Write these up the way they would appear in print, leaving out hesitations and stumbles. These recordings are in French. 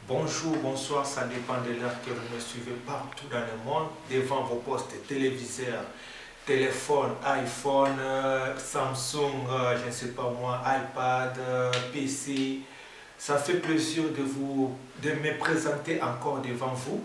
Bonjour, bonsoir, ça dépend de l'heure que vous me suivez partout dans le monde, devant vos postes téléviseurs, téléphone, iPhone, Samsung, je ne sais pas moi, iPad, PC. Ça fait plaisir de me présenter encore devant vous,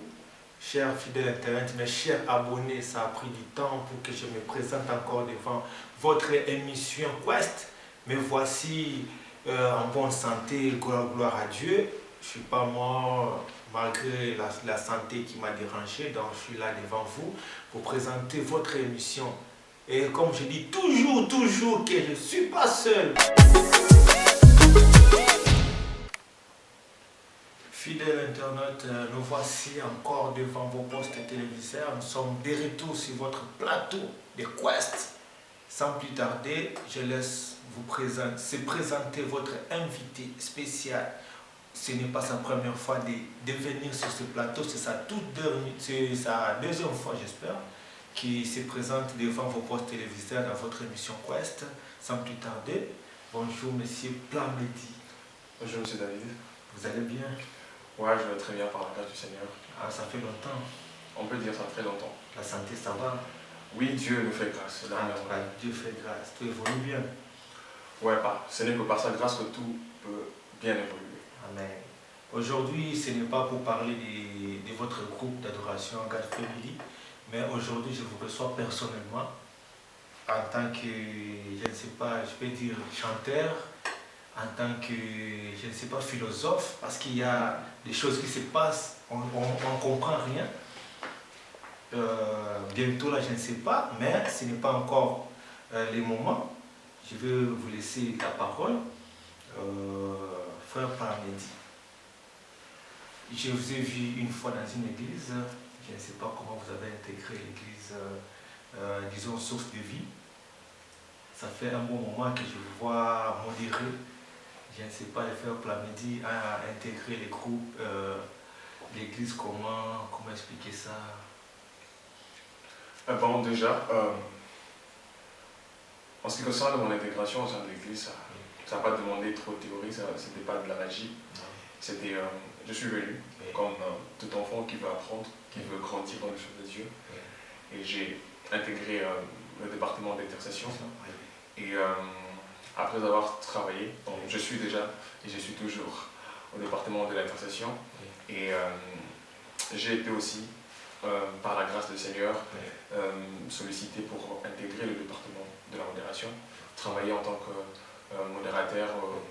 chers fidèles Internet, mes chers abonnés. Ça a pris du temps pour que je me présente encore devant votre émission Quest. Mais voici en bonne santé, gloire à Dieu. Je ne suis pas mort malgré la santé qui m'a dérangé, donc je suis là devant vous pour présenter votre émission. Et comme je dis toujours que je ne suis pas seul. Fidèles internautes, nous voici encore devant vos postes téléviseurs. Nous sommes de retour sur votre plateau de Quest. Sans plus tarder, je laisse vous présenter votre invité spécial. Ce n'est pas sa première fois de venir sur ce plateau, c'est sa deuxième fois, j'espère, qui se présente devant vos postes téléviseurs dans votre émission Quest. Sans plus tarder, bonjour Monsieur Plamedi. Bonjour Monsieur David. Vous allez bien? Ouais, je vais très bien par la grâce du Seigneur. Ah, ça fait longtemps. On peut dire ça très longtemps. La santé, ça va? Oui, Dieu nous fait grâce. Dieu fait grâce, tout évolue bien. Ouais, ce n'est que par sa grâce que tout peut bien évoluer. Amen. Aujourd'hui, ce n'est pas pour parler de votre groupe d'adoration God Family, mais aujourd'hui, je vous reçois personnellement en tant que, je ne sais pas, je peux dire chanteur, en tant que, je ne sais pas, philosophe, parce qu'il y a des choses qui se passent, on ne comprend rien. Bientôt là, je ne sais pas, mais ce n'est pas encore le moment. Je vais vous laisser la parole, frère Plamedi. Je vous ai vu une fois dans une église, je ne sais pas comment vous avez intégré l'église, disons, source de vie. Ça fait un bon moment que je vous vois modérer. Je ne sais pas, le frère Plamedi a intégré les groupes, l'église, comment expliquer ça? Bon, déjà, en ce qui concerne mon intégration au sein de l'église, ça n'a pas demandé trop de théorie, ce n'était pas de la magie. C'était, je suis venu comme tout enfant qui veut apprendre, qui veut grandir dans les choses de Dieu. Et j'ai intégré le département d'intercession. Et après avoir travaillé, donc, je suis déjà et je suis toujours au département de l'intercession. Et j'ai été aussi, par la grâce du Seigneur, sollicité pour intégrer le département de la modération, travailler en tant que modérateur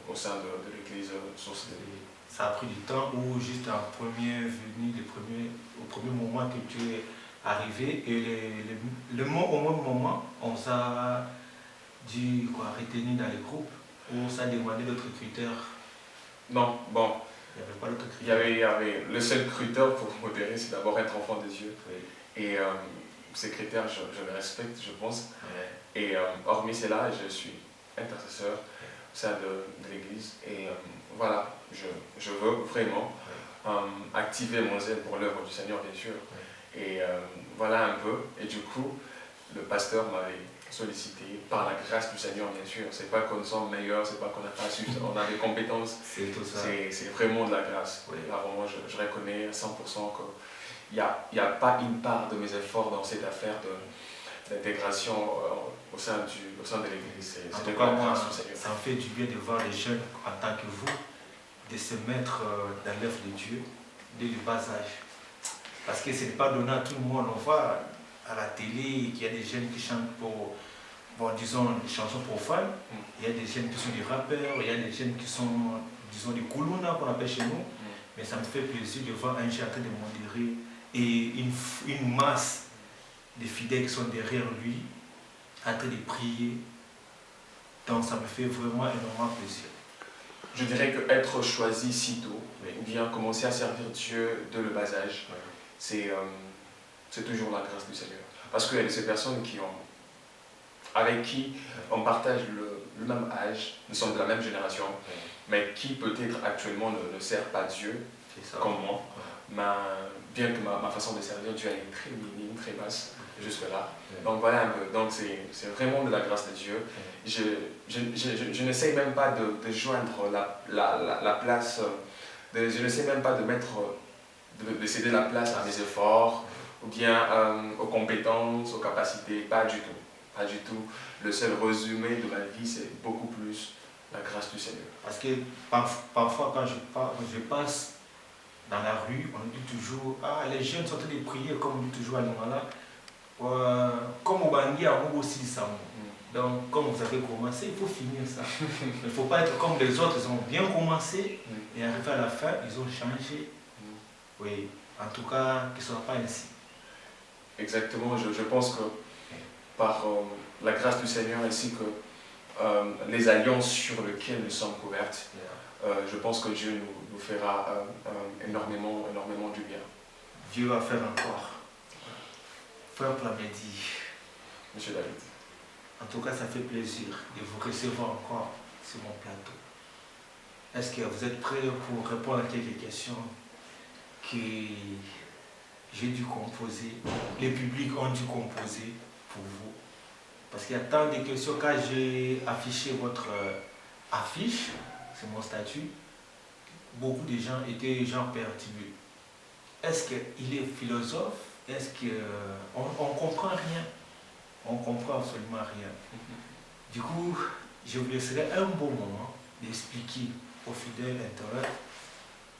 au sein de l'église Source de Vie. Ça a pris du temps ou juste en premier venu, au premier moment que tu es arrivé et au même moment, on s'est dû retenir dans les groupes ou ça a demandé d'autres critères? Non, bon. Il n'y avait pas d'autres critères. Il y avait le seul critère pour modérer, c'est d'abord être enfant de Dieu. Et ces critères, je les respecte, je pense. Et hormis cela, je suis intercesseur au sein de l'église. Et voilà, je veux vraiment activer mon zèle pour l'œuvre du Seigneur, bien sûr. Et voilà un peu. Et du coup, le pasteur m'avait sollicité par la grâce du Seigneur, bien sûr. C'est pas qu'on nous sommes meilleurs, c'est pas qu'on n'a pas su, on a des compétences. C'est tout ça. C'est vraiment de la grâce. Là, vraiment, je reconnais à 100% qu'il n'y a pas une part de mes efforts dans cette affaire d'intégration au sein de l'église. En tout cas, moi, ça me fait du bien de voir les jeunes en tant que vous, de se mettre dans l'œuvre de Dieu dès le bas âge. Parce que ce n'est pas donné à tout le monde. On voit à la télé qu'il y a des jeunes qui chantent pour, bon, disons, des chansons profanes. Il y a des jeunes qui sont des rappeurs, il y a des jeunes qui sont, disons, des koulouna qu'on appelle chez nous. Mais ça me fait plaisir de voir un jeune en train de modérer et une masse de fidèles qui sont derrière lui, en train de prier. Donc ça me fait vraiment énormément plaisir. Je dirais qu'être choisi si tôt, ou bien commencer à servir Dieu dès le bas âge, c'est toujours la grâce du Seigneur. Parce qu'il y a ces personnes avec qui on partage le même âge, nous sommes de la même génération, mais qui peut-être actuellement ne sert pas Dieu comme moi. Bien que ma façon de servir Dieu est très minime, très basse, jusque-là. Donc voilà un peu. Donc c'est vraiment de la grâce de Dieu. Je n'essaye même pas de joindre la place je ne sais même pas de céder la place à mes efforts, ou bien aux compétences, aux capacités, pas du tout. Pas du tout. Le seul résumé de ma vie, c'est beaucoup plus la grâce du Seigneur. Parce que parfois, quand je passe dans la rue, on dit toujours, ah, les jeunes sont en train de prier, comme on dit toujours à Lumala, comme au Bangui, on aussi ça. Donc, comme vous avez commencé, il faut finir ça. Il ne faut pas être comme les autres, ils ont bien commencé, et arrivé à la fin, ils ont changé. Oui, en tout cas, que ce ne soit pas ainsi. Exactement, je pense que par la grâce du Seigneur ainsi que les alliances sur lesquelles nous sommes couvertes, je pense que Dieu nous fera énormément du bien. Dieu va faire encore. Frère Plamedi. Monsieur David. En tout cas, ça fait plaisir de vous recevoir encore sur mon plateau. Est-ce que vous êtes prêts pour répondre à quelques questions que j'ai dû composer, les publics ont dû composer pour vous? Parce qu'il y a tant de questions. Quand j'ai affiché votre affiche, c'est mon statut, beaucoup de gens étaient perturbés. Est-ce qu'il est philosophe? Est-ce qu'on ne comprend rien? On ne comprend absolument rien. Du coup, je vous laisserai un bon moment d'expliquer aux fidèles internautes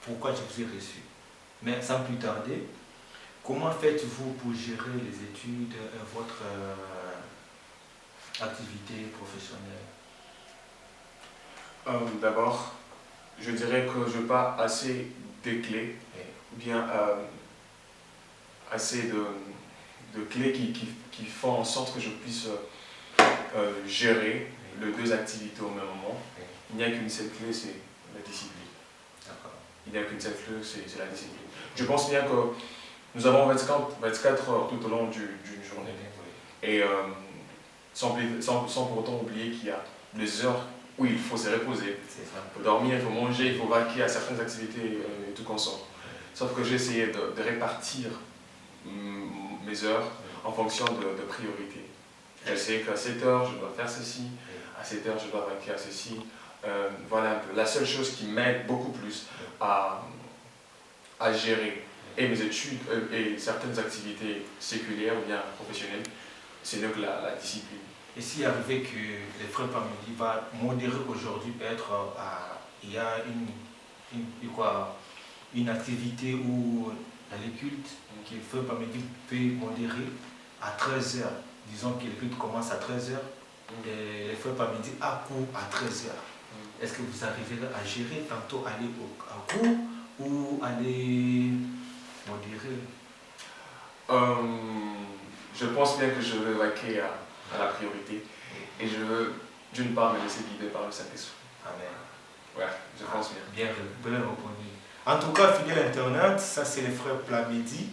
pourquoi je vous ai reçu. Mais sans plus tarder, comment faites-vous pour gérer les études et votre activité professionnelle? D'abord, je dirais que je n'ai pas assez de clés, ou bien assez de clés qui font en sorte que je puisse gérer les deux activités au même moment. Il n'y a qu'une seule clé, c'est la discipline. Il n'y a qu'une seule clé, c'est la discipline. Je pense bien que nous avons 24 heures tout au long d'une journée. Et sans pour autant oublier qu'il y a des heures où il faut se reposer. Il faut dormir, il faut manger, il faut vaquer à certaines activités et tout ensemble. Sauf que j'ai essayé de répartir mes heures en fonction de priorités. Je sais qu'à 7 heures, je dois faire ceci, à 7 heures, je dois vaquer à ceci. Voilà un peu. La seule chose qui m'aide beaucoup plus à gérer et mes études et certaines activités séculières ou bien professionnelles, c'est mieux que la discipline. Et s'il arrivait que les frères Plamedi va modérer aujourd'hui, peut-être il y a une activité ou dans les cultes que les frères Plamedi peut modérer à 13h. Disons que le culte commence à 13h et les frères Plamedi à cours à 13h. Est-ce que vous arrivez à gérer, tantôt aller à cours ou aller modérer? Je pense bien que je veux vaquer à la priorité et je veux d'une part me laisser guider par le Saint-Esprit. Amen. Ouais, je pense bien. Bien répondu. En tout cas, fidèle internaute, ça c'est les frères Plamedi.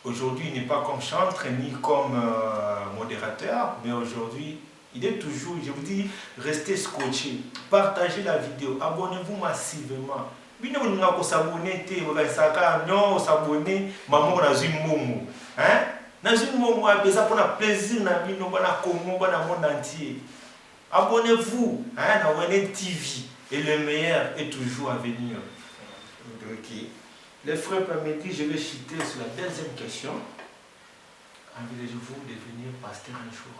Aujourd'hui, il n'est pas comme chantre ni comme modérateur, mais aujourd'hui, il est toujours, je vous dis, restez scotché, partagez la vidéo, abonnez-vous massivement. Vous n'avez s'abonner, vous s'abonner, maman on a une momo. Hein? Dans une momo, ça pour le plaisir, dans le monde entier. Abonnez-vous, hein, dans Wenet TV, et le meilleur est toujours à venir. Okay. Les frères Plamedi, je vais chuter sur la deuxième question. Envisagez-vous de devenir pasteur un jour?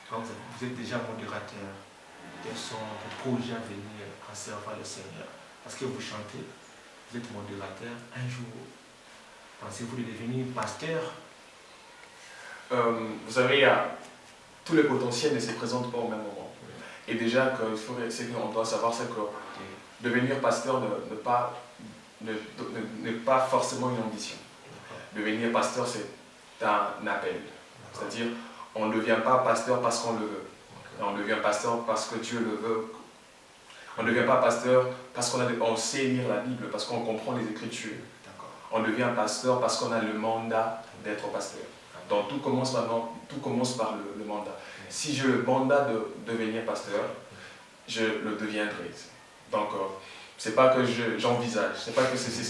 Quand vous êtes déjà modérateur, quels sont vos projets à venir en servant le Seigneur? Parce que vous chantez, vous êtes modérateur un jour. Pensez-vous de devenir pasteur? Vous savez, tous les potentiels ne se présentent pas au même moment. Et déjà, ce qu'on doit savoir, c'est que devenir pasteur n'est pas forcément une ambition. Devenir pasteur, c'est un appel. C'est-à-dire, on ne devient pas pasteur parce qu'on le veut. On devient pasteur parce que Dieu le veut. On ne devient pas pasteur parce qu'on sait lire la Bible, parce qu'on comprend les Écritures. On devient pasteur parce qu'on a le mandat d'être pasteur. Donc tout commence maintenant, tout commence par le mandat. Si j'ai le mandat de devenir pasteur, je le deviendrai. Donc c'est pas que j'envisage, c'est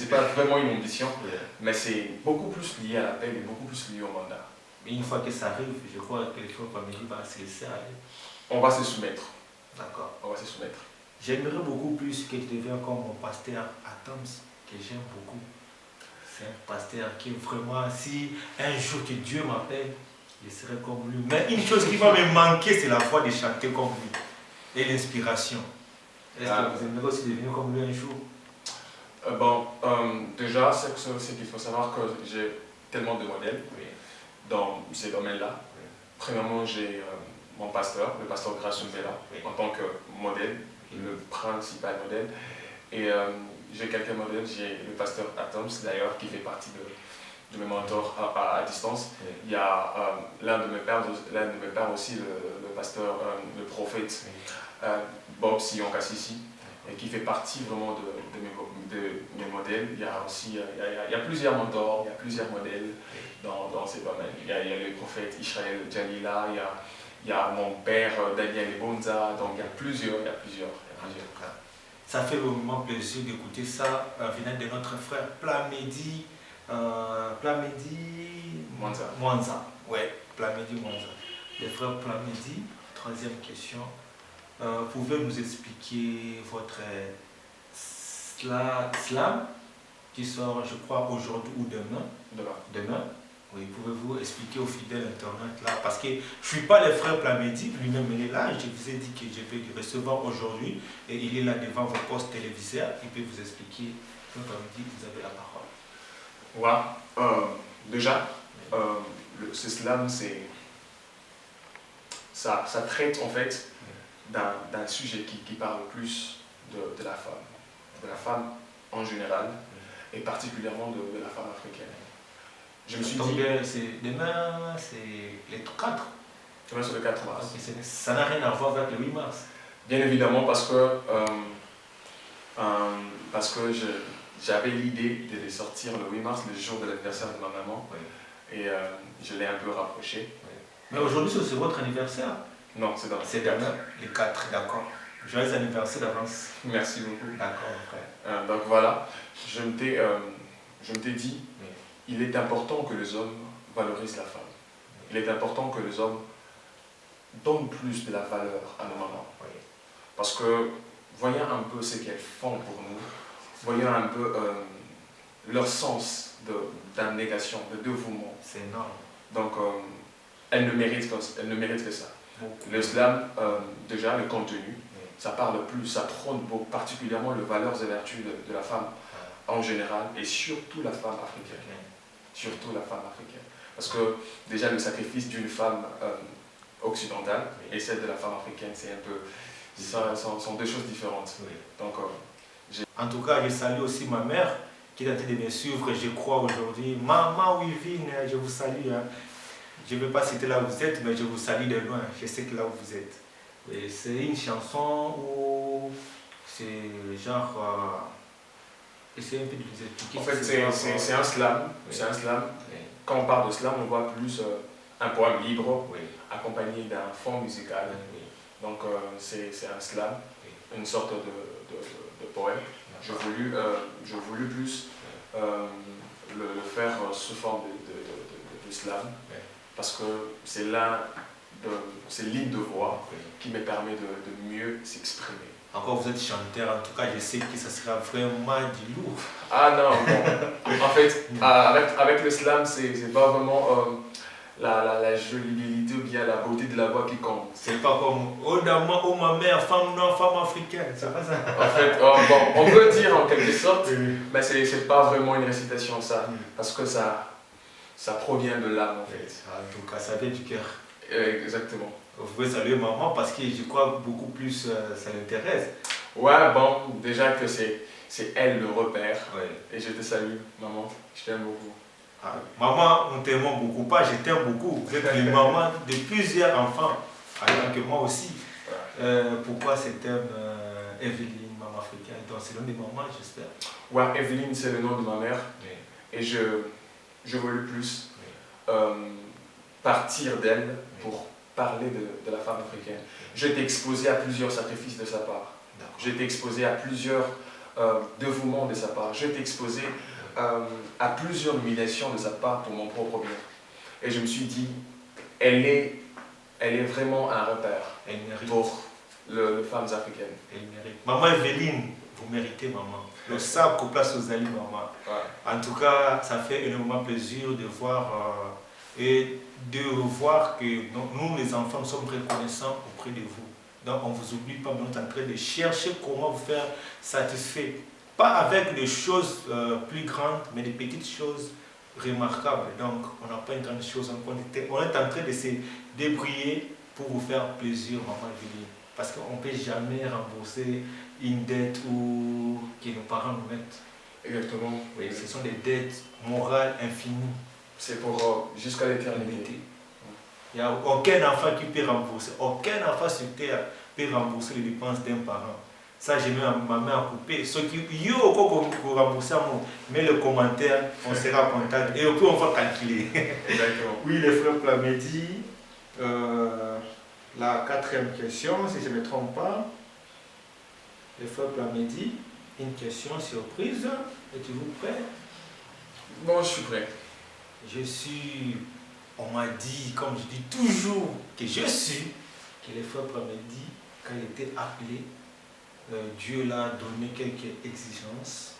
pas vraiment une ambition, mais c'est beaucoup plus lié à l'appel et beaucoup plus lié au mandat. Mais une fois que ça arrive, je crois que les frères Plamedi vont se laisser aller. On va se soumettre. D'accord. On va se soumettre. J'aimerais beaucoup plus que tu deviennes comme mon pasteur Atoms, que j'aime beaucoup. C'est un pasteur qui est vraiment, si un jour que Dieu m'appelle, je serai comme lui. Mais une chose qui va me manquer, c'est la voix de chanter comme lui et l'inspiration. Est-ce que vous aimeriez aussi devenir comme lui un jour? Déjà, c'est qu'il faut savoir que j'ai tellement de modèles dans ces domaines-là. Premièrement, j'ai mon pasteur, le pasteur Grassoum Bella, en tant que modèle, le principal modèle. Et j'ai quelques modèles, j'ai le pasteur Atoms d'ailleurs, qui fait partie de mes mentors à distance. Il y a l'un de mes pères aussi, le pasteur, le prophète Bob Sillon Kassisi, et qui fait partie vraiment de mes modèles. Il y a aussi il y a plusieurs mentors, il y a plusieurs modèles dans ces domaines. Il y a le prophète Israël Jalila, il y a mon père Daniel Bonza, donc il y a plusieurs. Ça fait vraiment plaisir d'écouter ça venant de notre frère Plamedi Mwanza. Ouais, Plamedi Mwanza. Le frère Plamedi, troisième question. Pouvez-vous nous expliquer votre slam qui sort, je crois, aujourd'hui ou demain? Demain. Oui, pouvez-vous expliquer aux fidèles internautes là? Parce que je ne suis pas le frère Plamedi, lui-même il est là. Je vous ai dit que je vais le recevoir aujourd'hui et il est là devant vos postes téléviseurs. Il peut vous expliquer. Frère Plamedi, vous avez la parole. Déjà, ce slam, ça traite en fait d'un sujet qui parle plus de la femme en général et particulièrement de la femme africaine. Je me suis dit... Demain, c'est le 4. Demain, c'est le 4 mars. Okay, ça n'a rien à voir avec le 8 mars. Bien évidemment, parce que j'avais l'idée de les sortir le 8 mars, le jour de l'anniversaire de ma maman. Oui. Et je l'ai un peu rapproché. Oui. Mais aujourd'hui, c'est votre anniversaire? Non, c'est demain. C'est demain, le 4, d'accord. Joyeux anniversaire d'avance. Merci beaucoup. D'accord, frère. Donc voilà, je m'étais dit, il est important que les hommes valorisent la femme. Il est important que les hommes donnent plus de la valeur à nos mamans. Parce que, voyons un peu ce qu'elles font pour nous, voyons un peu leur sens d'abnégation, de dévouement. C'est énorme. Donc, elles ne méritent que ça. Le slam, déjà, le contenu, ça parle plus, ça prône particulièrement les valeurs et vertus de la femme en général et surtout la femme africaine. Surtout la femme africaine. Parce que déjà le sacrifice d'une femme occidentale et celle de la femme africaine, c'est un peu... Ça sont deux choses différentes. Oui. Donc, en tout cas, je salue aussi ma mère qui est en train de me suivre, je crois, aujourd'hui. Maman Wivine, je vous salue. Hein. Je ne vais pas citer là où vous êtes, mais je vous salue de loin. Je sais que là où vous êtes. C'est une chanson où c'est genre... essayez un peu de vous expliquer. En fait, c'est un slam. Oui. C'est un slam. Oui. Quand on parle de slam, on voit plus un poème libre, oui, accompagné d'un fond musical. Oui. Donc c'est un slam, oui, une sorte de poème. Je voulus plus le faire sous forme de slam, oui, parce que c'est ces lignes de voix, oui, qui me permet de mieux s'exprimer. Encore vous êtes chanteur, en tout cas je sais que ça sera vraiment du lourd. Ah non, bon. En fait, avec le slam, c'est pas vraiment la jolibilité ou bien la beauté de la voix qui compte. C'est pas comme oh ma mère, femme noire, femme africaine, c'est pas ça. En fait, on peut dire en quelque sorte, oui, mais c'est pas vraiment une récitation ça, parce que ça provient de l'âme en fait. En tout cas, ça vient du cœur. Exactement. Vous pouvez saluer maman parce que je crois beaucoup plus ça l'intéresse. Ouais, bon, déjà que c'est elle le repère. Ouais. Et je te salue, maman, je t'aime beaucoup. Ah, maman, on t'aime beaucoup pas, je t'aime beaucoup. Vous êtes les mamans de plusieurs enfants, alors que moi aussi. Ouais. Pourquoi ce thème Evelyne, maman africaine? Donc c'est le nom de maman, j'espère. Ouais, Evelyne, c'est le nom de ma mère. Oui. Et je voulais plus partir d'elle, oui, pour parler de la femme africaine. J'ai été exposé à plusieurs sacrifices de sa part. J'ai été exposé à plusieurs dévouements de sa part. J'ai été exposé à plusieurs humiliations de sa part pour mon propre bien. Et je me suis dit, elle est vraiment un repère les femmes africaines. Elles méritent. Maman Evelyne, vous méritez, maman. Le sable qu'on place aux alliés, maman. Ouais. En tout cas, ça fait énormément plaisir de voir et de voir que nous, les enfants, nous sommes reconnaissants auprès de vous. Donc, on ne vous oublie pas, mais nous sommes en train de chercher comment vous faire satisfaire. Pas avec des choses plus grandes, mais des petites choses remarquables. Donc, on n'a pas une grande chose en quantité. On est en train de se débrouiller pour vous faire plaisir, maman Evelyne. Parce qu'on ne peut jamais rembourser une dette ou que nos parents nous mettent. Exactement. Oui, ce sont des dettes morales infinies. C'est pour jusqu'à l'éternité. Il n'y a aucun enfant qui peut rembourser. Aucun enfant sur terre peut rembourser les dépenses d'un parent. Ça, j'ai mis ma main à couper. Ceux qui ont remboursé, mais le commentaire, on sera content. Et puis, on va calculer. Exactement. Oui, les frères Plamedi. La quatrième question, si je ne me trompe pas. Les frères Plamedi. Une question surprise. Êtes-vous prêt? Bon, je suis prêt. Je suis, on m'a dit, comme je dis toujours, que je suis, que les frères Plamedi, quand il était appelé, Dieu l'a donné quelques exigences,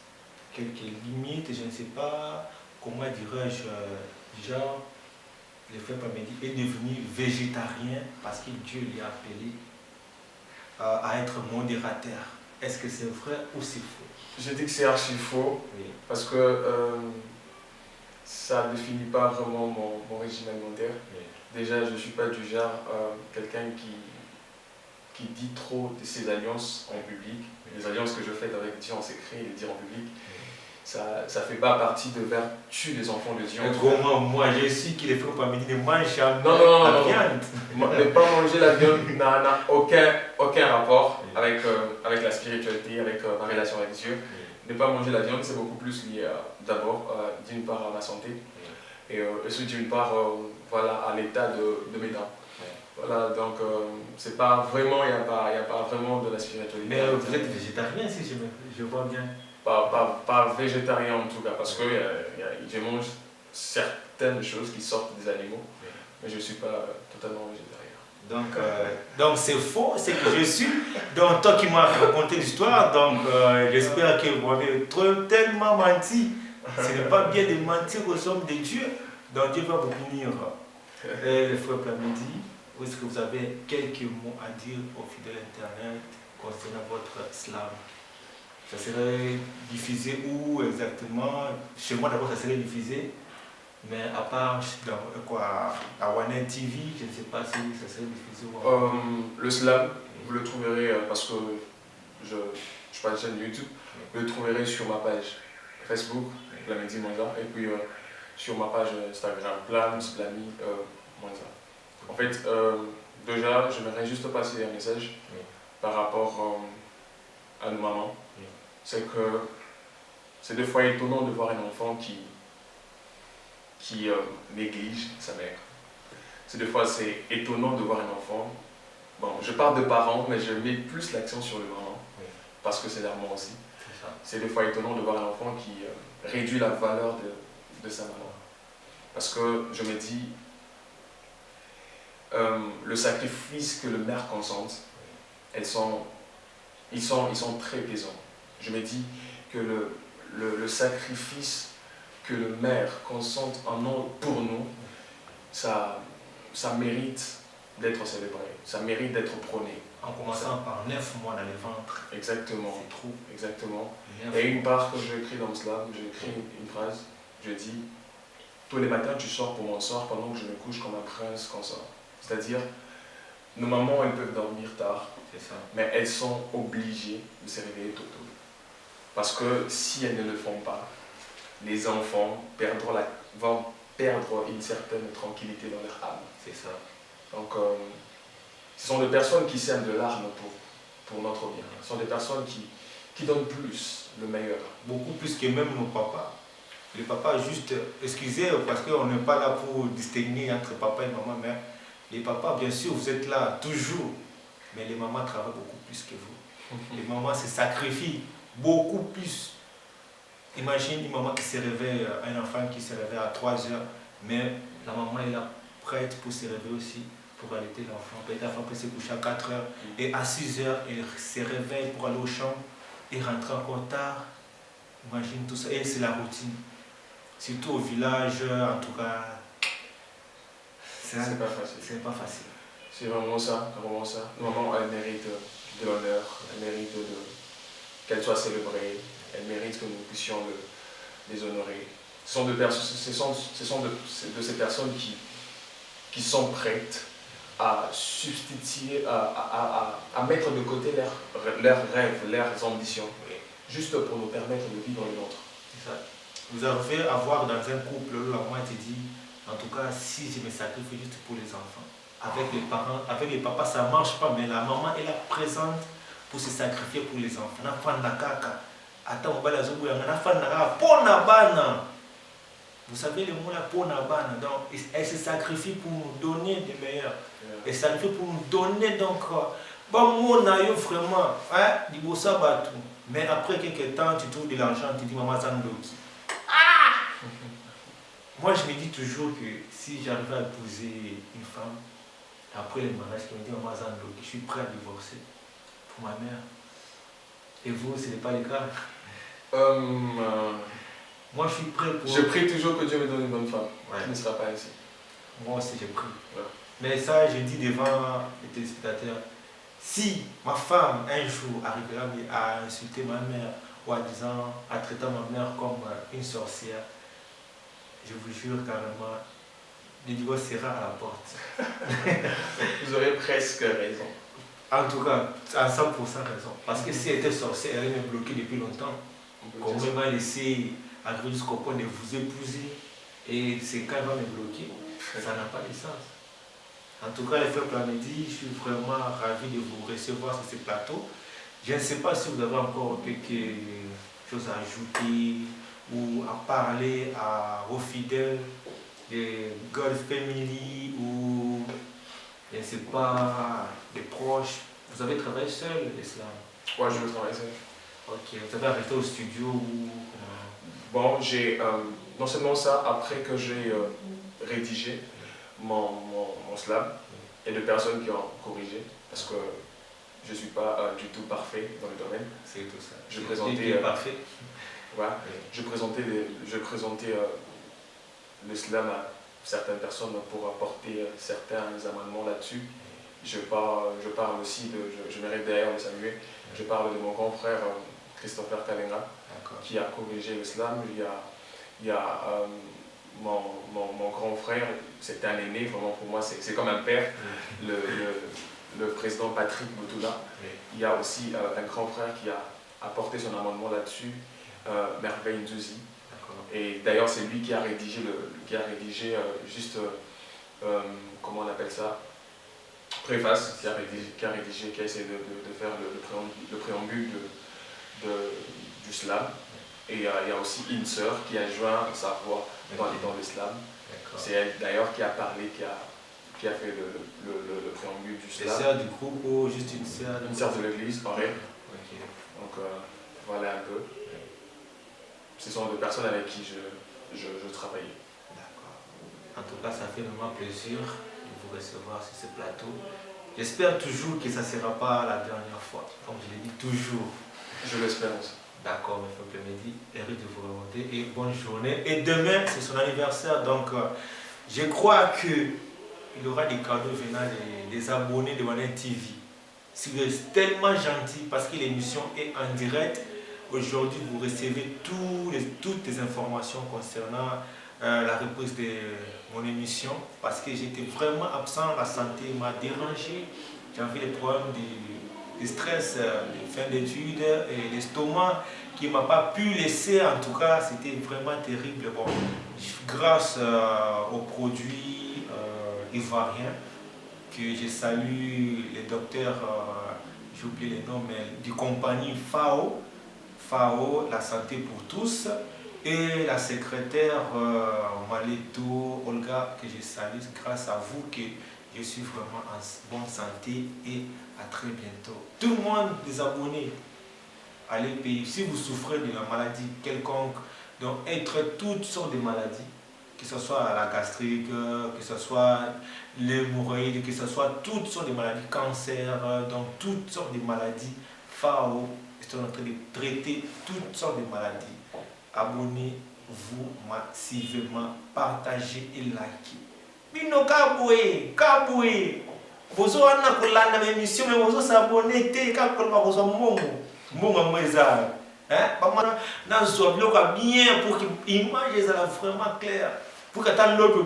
quelques limites, je ne sais pas, comment dirais-je, genre, le frère Plamedi est devenu végétarien parce que Dieu l'a appelé à être modérateur. Est-ce que c'est vrai ou c'est faux? Je dis que c'est archi faux, Oui. parce que ça ne définit pas vraiment mon régime alimentaire. Oui. Déjà, je ne suis pas du genre quelqu'un qui dit trop de ses alliances en public. Les alliances que je fais avec Dieu en secret et les dire en public, ça ne fait pas partie de vertu des enfants de Dieu. Moi, je sais qu'il est fait pas ne mange jamais non, la viande. Ne pas manger la viande n'a aucun rapport avec la spiritualité, avec ma relation avec Dieu. Ne pas manger la viande, c'est beaucoup plus lié d'abord, d'une part, à ma santé, et aussi d'une part voilà, à l'état de mes dents. Voilà, donc c'est pas vraiment, il n'y a pas vraiment de la spiritualité. Mais vous êtes végétarien si je vois bien. Pas végétarien en tout cas, parce que je mange certaines choses qui sortent des animaux, mais je ne suis pas totalement végétarien. Donc c'est faux, c'est que je suis. Donc toi qui m'as raconté l'histoire, donc j'espère que vous m'avez tellement menti. Ce n'est pas bien de mentir aux hommes de Dieu. Donc Dieu va vous punir. Et le frère Plamedi, est-ce que vous avez quelques mots à dire aux fidèles internet concernant votre slam? Ça serait diffusé où exactement? Chez moi d'abord ça serait diffusé, mais à part à One TV, je ne sais pas si ça serait diffusé où. Le slam, vous le trouverez parce que je pas de chaîne YouTube, vous le trouverez sur ma page Facebook, Plamedi Monza, et puis sur ma page Instagram, Plami Monza. En fait, déjà, j'aimerais juste passer un message par rapport à nos mamans. C'est que c'est des fois étonnant de voir un enfant qui néglige sa mère. Des fois c'est étonnant de voir un enfant. Bon, je parle de parents, mais je mets plus l'accent sur le maman, parce que c'est leur maman aussi. C'est des fois étonnant de voir un enfant qui réduit la valeur de sa maman. Parce que je me dis, le sacrifice que le mère consente, ils sont très plaisants. Je me dis que le sacrifice que le maire consente pour nous, ça mérite d'être célébré, ça mérite d'être prôné. En commençant par 9 mois dans le ventre. Exactement. C'est trop. Exactement. Et une part que j'écris dans cela, j'écris une phrase, je dis, tous les matins tu sors pour m'asseoir pendant que je me couche comme un prince consort. C'est-à-dire, nos mamans, elles peuvent dormir tard, mais elles sont obligées de se réveiller tôt. Parce que si elles ne le font pas, les enfants vont perdre une certaine tranquillité dans leur âme. C'est ça. Donc, ce sont des personnes qui sèment de larmes pour notre bien. Ce sont des personnes qui donnent plus, le meilleur. Beaucoup plus que même nos papas. Les papas, juste, excusez, parce qu'on n'est pas là pour distinguer entre papa et maman, mais les papas, bien sûr, vous êtes là toujours, mais les mamans travaillent beaucoup plus que vous. Les mamans se sacrifient beaucoup plus. Imagine une maman qui se réveille, un enfant qui se réveille à 3 heures, mais la maman est là prête pour se réveiller aussi, pour allaiter l'enfant. Peut-être l'enfant peut se coucher à 4 heures et à 6 heures, il se réveille pour aller au champ et rentrer encore tard. Imagine tout ça. Et c'est la routine. Surtout au village, en tout cas, c'est pas facile. C'est pas facile. C'est vraiment ça, vraiment ça. Maman, elle mérite de l'honneur, elle mérite qu'elle soit célébrée, elle mérite que nous puissions les honorer. Ce sont de ces personnes qui sont prêtes à substituer, à mettre de côté leurs rêves, leurs ambitions, juste pour nous permettre de vivre le nôtre. C'est ça. Vous arrivez à voir dans un couple, la maman te dit, en tout cas, si je me sacrifie juste pour les enfants, avec les parents, avec les papas, ça ne marche pas, mais la maman est là présente pour se sacrifier pour les enfants. Vous savez le mot là, ponabana, donc elle se sacrifie pour nous donner des meilleurs. Elle se sacrifie pour nous donner donc, bon, mon aïe vraiment, hein, mais après quelques temps, tu trouves de l'argent, tu dis maman Zandoki. Moi je me dis toujours que si j'arrive à épouser une femme, après le mariage, qui me dit maman Zandoki, je suis prêt à divorcer pour ma mère. Et vous, ce n'est pas le cas? Moi, je suis prêt pour... Je prie toujours que Dieu me donne une bonne femme, qui ne sera pas ici. Moi aussi, j'ai pris. Ouais. Mais ça, je dis devant les téléspectateurs, si ma femme, un jour, arrivera à insulter ma mère, ou à traiter ma mère comme une sorcière, je vous jure carrément, le divorce sera à la porte. Vous aurez presque raison. En tout cas, à 100% raison. Parce que si elle était sorcière, elle allait me bloquer depuis longtemps. Comment m'a laissé arriver jusqu'au point de vous épouser et c'est quand elle va me bloquer, ça n'a pas de sens. En tout cas, les frères Plamedi, je suis vraiment ravi de vous recevoir sur ce plateau. Je ne sais pas si vous avez encore quelque chose à ajouter ou à parler vos fidèles des God Family ou je ne sais pas, des proches. Vous avez travaillé seul, l'islam? Ouais, je travaille seul. Ok, vous avez arrêté au studio ou... Bon, j'ai non seulement ça, après que j'ai rédigé mon slam, et de personnes qui ont corrigé, parce que je ne suis pas du tout parfait dans le domaine. C'est tout ça. Je présentais, parfait. Ouais, je présentais le slam à certaines personnes pour apporter certains amendements là-dessus. Je parle aussi je mérite d'ailleurs de saluer, je parle de mon grand frère Christopher Kalenga, qui a corrigé l'islam. Il y a mon grand frère, c'est un aîné, vraiment pour moi, c'est comme un père, le président Patrick Boutoula. Il y a aussi un grand frère qui a apporté son amendement là-dessus, Merveille Nzuzi. Et d'ailleurs, c'est lui qui a rédigé, comment on appelle ça, préface, qui a essayé de faire le préambule du slam. Et il y a aussi une sœur qui a joint sa voix dans l'islam. C'est elle d'ailleurs qui a parlé, qui a fait le préambule du slam. Une sœur du groupe ou juste une sœur? Une sœur de l'église, pareil. Donc voilà un peu. Ce sont des personnes avec qui je travaillais. D'accord. En tout cas, ça fait vraiment plaisir de vous recevoir sur ce plateau. J'espère toujours que ça ne sera pas la dernière fois, comme je l'ai dit, toujours. Je l'espère aussi. D'accord, M. Plemedi, heureux de vous remonter et bonne journée. Et demain, c'est son anniversaire, donc je crois qu'il y aura des cadeaux venant des abonnés de Wanel TV. Si vous êtes tellement gentil, parce que l'émission est en direct, aujourd'hui vous recevez toutes les informations concernant la reprise de mon émission, parce que j'étais vraiment absent, la santé m'a dérangé, j'avais des problèmes de stress, de fin d'études et l'estomac qui ne m'a pas pu laisser, en tout cas c'était vraiment terrible. Bon, grâce aux produits ivoiriens, que je salue les docteurs, j'ai oublié les noms, mais du compagnie FAO, la santé pour tous, et la secrétaire Maleto Olga, que je salue, grâce à vous que je suis vraiment en bonne santé et à très bientôt. Tout le monde, les abonnés, allez payer. Si vous souffrez de la maladie quelconque, donc être toutes sortes de maladies, que ce soit la gastrique, que ce soit l'hémorroïde, que ce soit toutes sortes de maladies, cancer, donc toutes sortes de maladies. FAO est en train de traiter toutes sortes de maladies. Abonnez-vous massivement, partagez et likez. Bino kaboué. Vous avez une émission, mais vous s'abonnez, vous avez bien pour que l'image soit vraiment claire. Pour que l'autre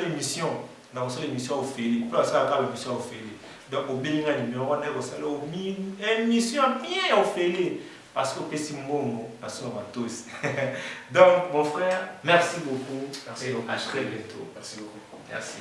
l'émission. Dans l'émission au Félix. Pour ça, l'émission au Félix. Donc, au bénin, numéro 1, émission bien au Félix. Parce que c'est mon tous. Donc, mon frère, merci beaucoup. Merci beaucoup. À très bientôt. Merci beaucoup. Merci.